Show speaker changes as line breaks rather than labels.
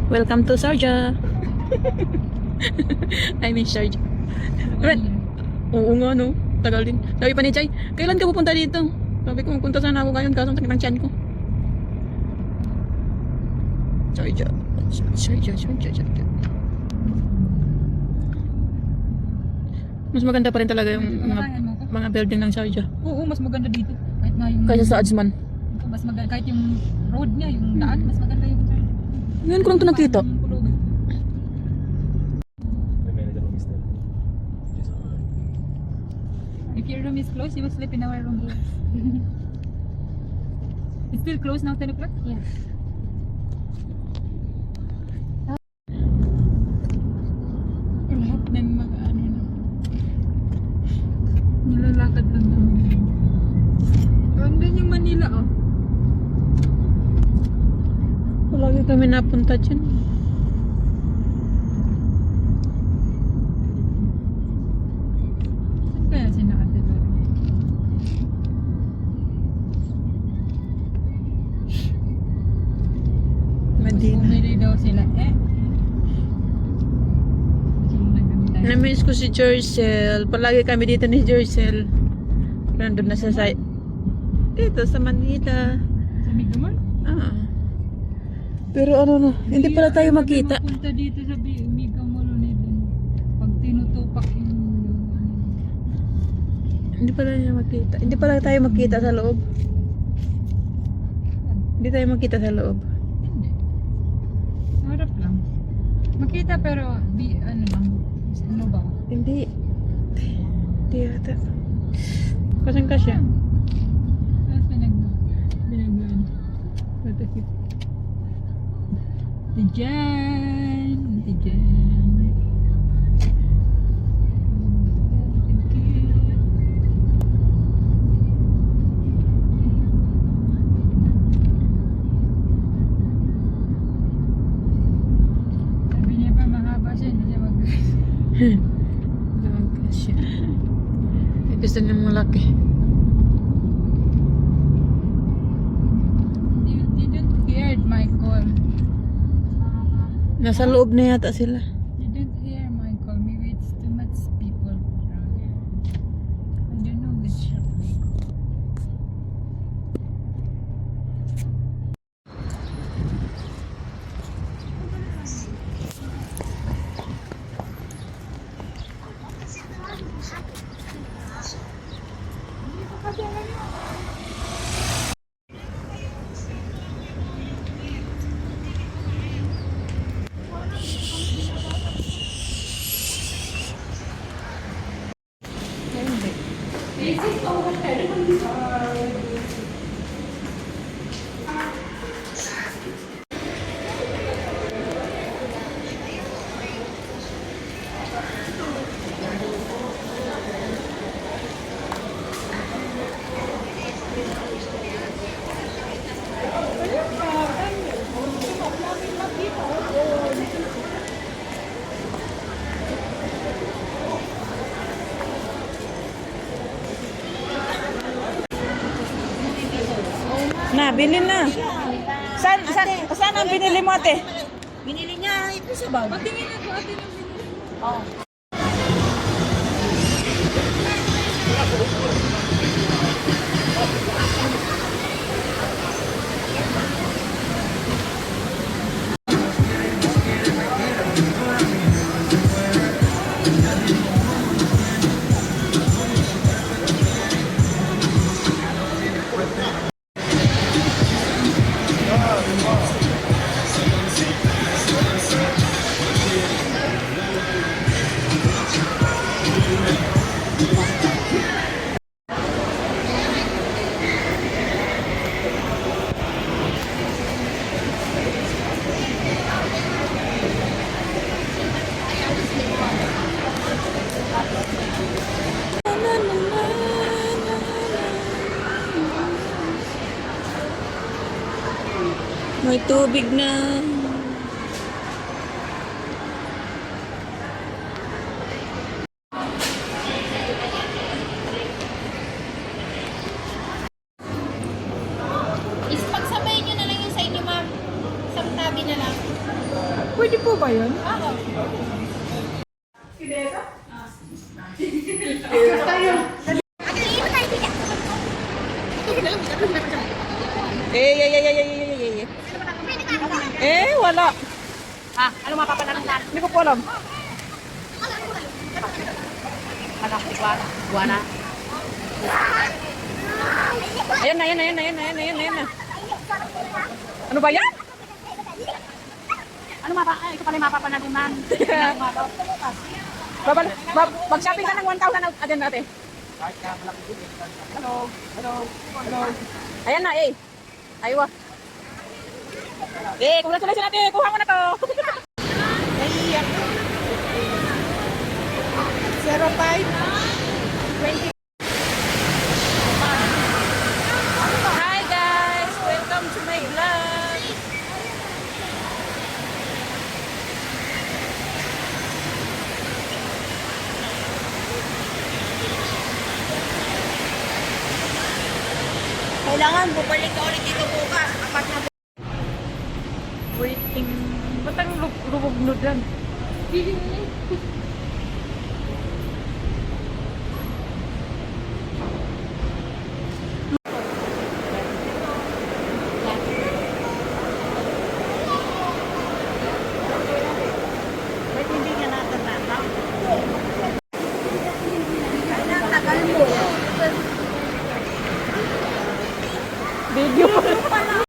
Welcome to Sharjah. I mean Sharjah. Right. Oo nga no. Tagal din. Sabi pa ni Jai, kailan ka pupunta dito? Sabi ko, magpunta sana ako ngayon kaso ang sakit ng tiyan ko. Sharjah. Sharjah. Mas maganda pa rin talaga yung mga building ng Sharjah.
Oo, mas maganda dito. Kahit nga yung...
Kaysa sa Ajman.
Mas maganda, kahit yung road niya, yung daan, mas maganda yung...
Ngayon ko lang ito nakita.
If your room is closed, you will sleep in our room. It's still closed now, 10 o'clock?
Yeah.
Lahat na yung mga ano na. Nilalakad lang naman. Andun yung Manila, oh.
Palagi kami napunta dyan.
Saan kaya sinakatid ba?
Medina.
Bumili daw sila, eh.
Namiss ko si Jercel. Palagi kami dito ni Jercel. Nandun na sa site. Dito sa Manila.
Sa Migamon?
Ah. Pero ano na, hindi pala tayo makita.
Punta dito sa Migamon din. Pag tinutupak yung...
Hindi pala niya makita. Hindi pala tayo makita sa loob. Hindi tayo makita sa loob.
Hindi. Harap lang. Makita pero ano lang. Ano ba?
Hindi. Hindi yata. Kasang kasya.
Tapos pinaglaan. Patakip. Diyan. Sabi niya pa mahaba siya, hindi siya
Doon kasya. Gusto niya malaki.
You didn't hear my call.
Nasa loob na yata sila.
You didn't hear my call. Maybe it's too much people around here. I don't know which shop they go.
Na, bilhin na. Saan ang binili mo ate?
Binili niya ito sa bag.
Patingin na ko atin yung binili.
May tubig na.
Is pagsabay nyo na lang yung sa inyo, ma'am. Sa Tabi na lang.
Pwede po ba yun?
Wala.
Ano mapapanalang na?
Hindi ko po alam.
Anak, Buwana.
Ayan na. Ano ba yan?
Ano ito pala yung mapapanalang man.
Mag-shopping ka ng 1,000 agad natin. Hello. Ayan na, Aywa. Congratulations natin. Kuha mo na to. 05 20. Hi guys, welcome to my vlog.
Kailangan bumalik ka ulit dito bukas. Apat na
Waiting. Ba't ang lubog-nod lang?
Ba't hindi nga natatanaw? Ay, ang tagal mo.
Video.